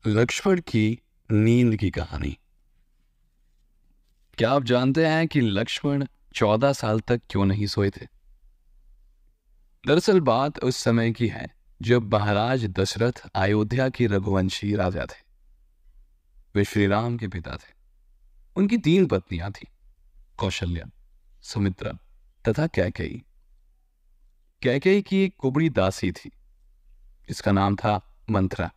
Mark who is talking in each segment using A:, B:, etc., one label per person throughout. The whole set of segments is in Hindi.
A: लक्ष्मण की नींद की कहानी। क्या आप जानते हैं कि लक्ष्मण 14 साल तक क्यों नहीं सोए थे? दरअसल बात उस समय की है जब महाराज दशरथ अयोध्या के रघुवंशी राजा थे। वे श्री राम के पिता थे। उनकी 3 पत्नियां थीं, कौशल्या, सुमित्रा तथा कैकेयी। कैकेयी की एक कुबड़ी दासी थी जिसका नाम था मंथरा,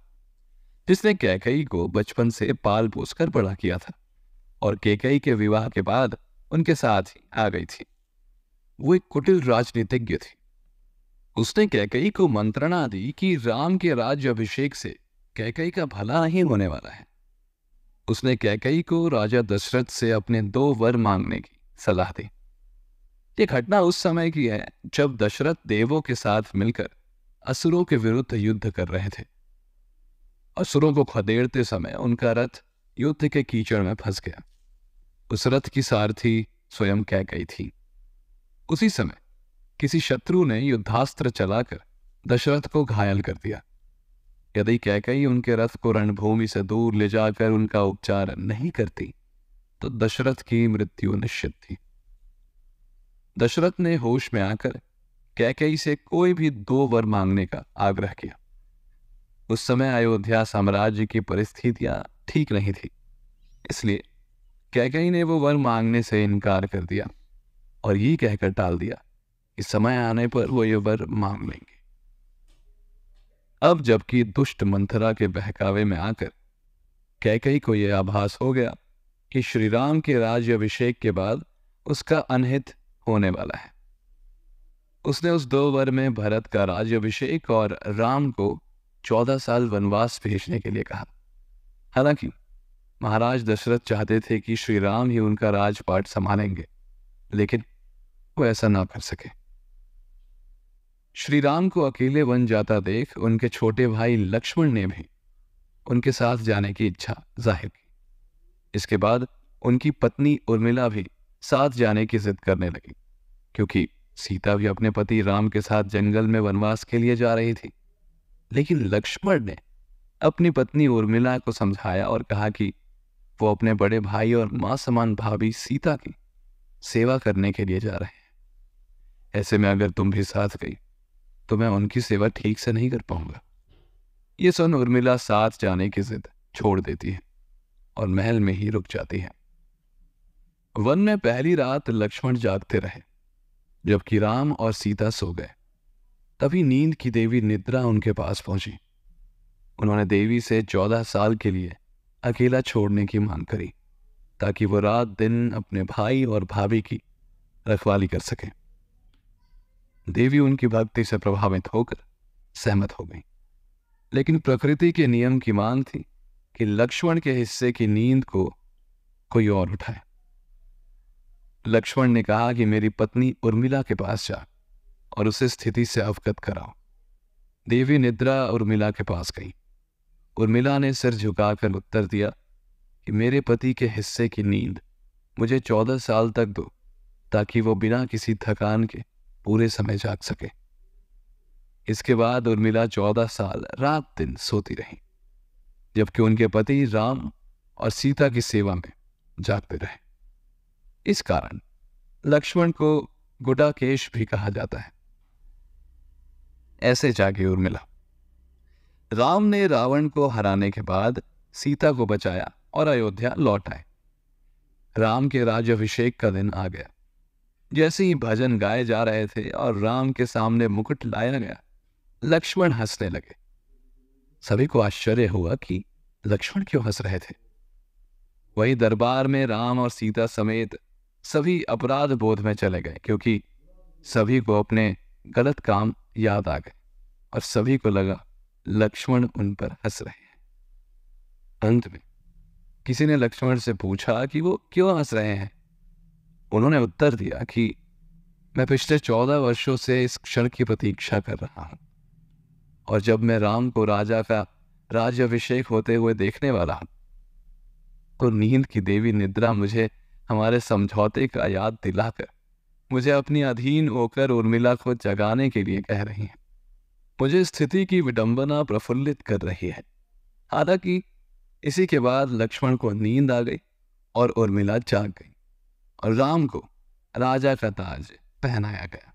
A: जिसने कैकेयी को बचपन से पाल पोस कर बड़ा किया था और कैकेयी के विवाह के बाद उनके साथ ही आ गई थी। वो एक कुटिल राजनीतिज्ञ थी। उसने कैकेयी को मंत्रणा दी कि राम के राज्य अभिषेक से कैकेयी का भला नहीं होने वाला है। उसने कैकेयी को राजा दशरथ से अपने 2 वर मांगने की सलाह दी। ये घटना उस समय की है जब दशरथ देवों के साथ मिलकर असुरों के विरुद्ध युद्ध कर रहे थे। असुरों को खदेड़ते समय उनका रथ युद्ध के कीचड़ में फंस गया। उस रथ की सारथी स्वयं कैकेयी थी। उसी समय किसी शत्रु ने युद्धास्त्र चलाकर दशरथ को घायल कर दिया। यदि कैकेयी उनके रथ को रणभूमि से दूर ले जाकर उनका उपचार नहीं करती तो दशरथ की मृत्यु निश्चित थी। दशरथ ने होश में आकर कैकेयी से कोई भी 2 वर मांगने का आग्रह किया। उस समय अयोध्या साम्राज्य की परिस्थितियां ठीक नहीं थी, इसलिए कैकेयी ने वो वर मांगने से इनकार कर दिया और ये कहकर टाल दिया कि समय आने पर वो ये वर मांग लेंगे। अब जबकि दुष्ट मंथरा के बहकावे में आकर कैकेयी को यह आभास हो गया कि श्री राम के राज्य अभिषेक के बाद उसका अनहित होने वाला है, उसने उस 2 वर में भरत का राज्य अभिषेक और राम को 14 साल वनवास भेजने के लिए कहा। हालांकि महाराज दशरथ चाहते थे कि श्री राम ही उनका राजपाट संभालेंगे, लेकिन वो ऐसा ना कर सके। श्री राम को अकेले वन जाता देख उनके छोटे भाई लक्ष्मण ने भी उनके साथ जाने की इच्छा जाहिर की। इसके बाद उनकी पत्नी उर्मिला भी साथ जाने की जिद करने लगी, क्योंकि सीता भी अपने पति राम के साथ जंगल में वनवास के लिए जा रही थी। लेकिन लक्ष्मण ने अपनी पत्नी उर्मिला को समझाया और कहा कि वो अपने बड़े भाई और मां समान भाभी सीता की सेवा करने के लिए जा रहे हैं। ऐसे में अगर तुम भी साथ गई तो मैं उनकी सेवा ठीक से नहीं कर पाऊंगा। ये सुन उर्मिला साथ जाने की जिद छोड़ देती है और महल में ही रुक जाती है। वन में पहली रात लक्ष्मण जागते रहे, जबकि राम और सीता सो गए। तभी नींद की देवी निद्रा उनके पास पहुंची। उन्होंने देवी से 14 साल के लिए अकेला छोड़ने की मांग करी, ताकि वो रात दिन अपने भाई और भाभी की रखवाली कर सके। देवी उनकी भक्ति से प्रभावित होकर सहमत हो गई, लेकिन प्रकृति के नियम की मांग थी कि लक्ष्मण के हिस्से की नींद को कोई और उठाए। लक्ष्मण ने कहा कि मेरी पत्नी उर्मिला के पास जा और उसे स्थिति से अवगत कराओ। देवी निद्रा उर्मिला के पास गई। उर्मिला ने सिर झुकाकर उत्तर दिया कि मेरे पति के हिस्से की नींद मुझे 14 साल तक दो, ताकि वो बिना किसी थकान के पूरे समय जाग सके। इसके बाद उर्मिला 14 साल रात दिन सोती रही, जबकि उनके पति राम और सीता की सेवा में जागते रहे। इस कारण लक्ष्मण को गुडाकेश भी कहा जाता है। ऐसे जागे उर्मिला। राम ने रावण को हराने के बाद सीता को बचाया और अयोध्या लौट आए। राम के राज्याभिषेक का दिन आ गया। जैसे ही भजन गाए जा रहे थे और राम के सामने मुकुट लाया गया, लक्ष्मण हंसने लगे। सभी को आश्चर्य हुआ कि लक्ष्मण क्यों हंस रहे थे। वही दरबार में राम और सीता समेत सभी अपराध बोध में चले गए, क्योंकि सभी को अपने गलत काम याद आ गए और सभी को लगा लक्ष्मण उन पर हंस रहे हैं। अंत में किसी ने लक्ष्मण से पूछा कि वो क्यों हंस रहे हैं। उन्होंने उत्तर दिया कि मैं पिछले 14 वर्षों से इस क्षण की प्रतीक्षा कर रहा हूं, और जब मैं राम को राजा का राज्याभिषेक होते हुए देखने वाला हूं तो नींद की देवी निद्रा मुझे हमारे समझौते का याद दिलाकर मुझे अपनी अधीन होकर उर्मिला को जगाने के लिए कह रही हैं। मुझे स्थिति की विडंबना प्रफुल्लित कर रही है। हालांकि इसी के बाद लक्ष्मण को नींद आ गई और उर्मिला जाग गई और राम को राजा का ताज पहनाया गया।